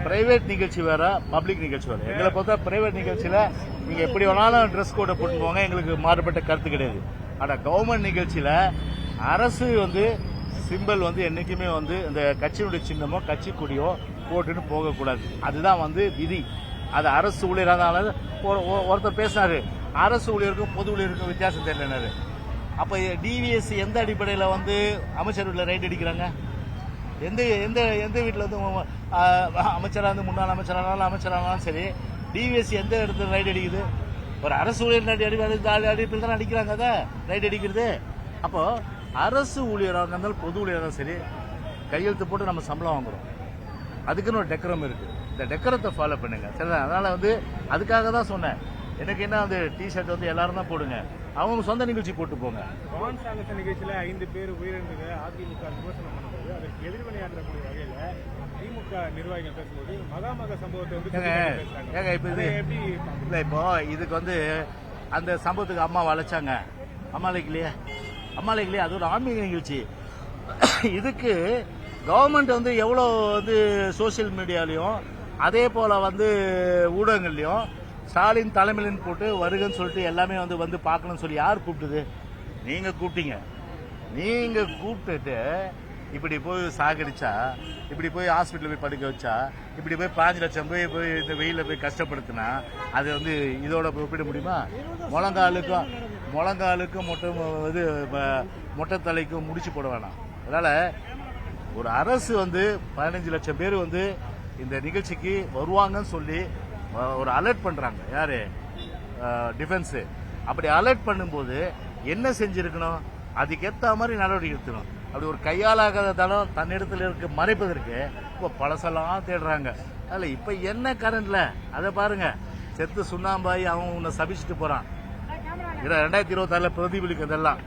Private நிகழ்ச்சி வேற, public நிகழ்ச்சி வேற. எங்களை பொறுத்த பிரைவேட் நிகழ்ச்சியில நீங்க எப்படி வேணாலும் ட்ரெஸ் கோடை போட்டு போங்க, எங்களுக்கு மாறுபட்ட கருத்து கிடையாது. ஆனா கவர்மெண்ட் நிகழ்ச்சியில அரசு சிம்பல் என்னைக்குமே இந்த கட்சியினுடைய சின்னமோ கட்சி கொடியோ போட்டுன்னு போகக்கூடாது. அதுதான் விதி. அது அரசு ஊழியராக ஒருத்தர் பேசினாரு, அரசு ஊழியருக்கும் பொது ஊழியருக்கும் வித்தியாசம் தெரியலனாரு. அப்ப டிவிஎஸ் எந்த அடிப்படையில் அமைச்சர் வீட்டில் ரைட் அடிக்கிறாங்க? எந்த எந்த எந்த வீட்டில் அமைச்சராக முன்னாள் அமைச்சரானாலும் சரி, டிவிஎஸ் எந்த இடத்துல ரைட் அடிக்குது? ஒரு அரசு ஊழியர் அடிப்பில் தான் அடிக்கிறாங்க. அதை ரைட் அடிக்கிறது. அப்போ அரசு ஊழியராக இருந்தாலும் பொது ஊழியராக சரி, கையெழுத்து போட்டு நம்ம சம்பளம் வாங்குறோம். அதுக்குன்னு ஒரு டெக்கரம் இருக்கு. இந்த டெக்கரத்தை ஃபாலோ பண்ணுங்க. சரி, அதனால அதுக்காக தான் சொன்னேன். எனக்கு என்ன டி ஷர்ட் எல்லாரும் தான் போடுங்க, அவங்க சொந்த நிகழ்ச்சி போட்டு போங்க. நிகழ்ச்சியில 5 பேர் உயிரிழந்தது அதிமுக விமர்சனம் பண்ணும்போது அதற்கு எதிர்வினையாற்றக்கூடிய வகையில திமுக நிர்வாகிகள் பேசும்போது மகாமக சம்பவத்தை இப்போ இதுக்கு அந்த சம்பவத்துக்கு அம்மா வளைச்சாங்க. அம்மாலைக்கு அது ஒரு ஆன்மீக நிகழ்ச்சி. இதுக்கு கவர்மெண்ட் எவ்வளவு சோசியல் மீடியாலையும் அதே போல ஊடகங்கள்லயும் ஸ்டாலின் தலைமையிலும் போட்டு வருகன்னு சொல்லிட்டு எல்லாமே வந்து பார்க்கணும்னு சொல்லி யார் கூப்பிட்டது? நீங்க கூப்பிட்டீங்க. நீங்க கூப்பிட்டுட்டு இப்படி போய் சாகடிச்சா, இப்படி போய் ஹாஸ்பிட்டல் போய் படுக்க வச்சா, இப்படி போய் 5 லட்சம் போய் இந்த வெயில போய் கஷ்டப்படுத்தினா அது இதோட ஒப்பிட முடியுமா? முழங்காலுக்கும் மொட்டை தலைக்கும் முடிச்சு போட வேணாம். அதனால ஒரு அரசு 15 லட்சம் பேர் இந்த நிகழ்ச்சிக்கு வருவாங்கன்னு சொல்லி ஒரு அலர்ட் பண்றாங்க. யாரு? டிஃபென்ஸ். அப்படி அலர்ட் பண்ணும்போது என்ன செஞ்சிருக்கணும்? அதுக்கேற்ற மாதிரி நடவடிக்கை எடுக்கணும். அப்படி ஒரு கையாலாகாத தளம் தன்னிடத்தில் இருக்க மறைப்பதற்கு இப்போ பழசெல்லாம் தேடுறாங்க. அதில் இப்ப என்ன கரண்ட்ல அதை பாருங்க. செத்து சுண்ணாம்பாய் அவன் உன்னை சபிச்சுட்டு போறான். 2026 பிரதிபலிக்கிறதெல்லாம்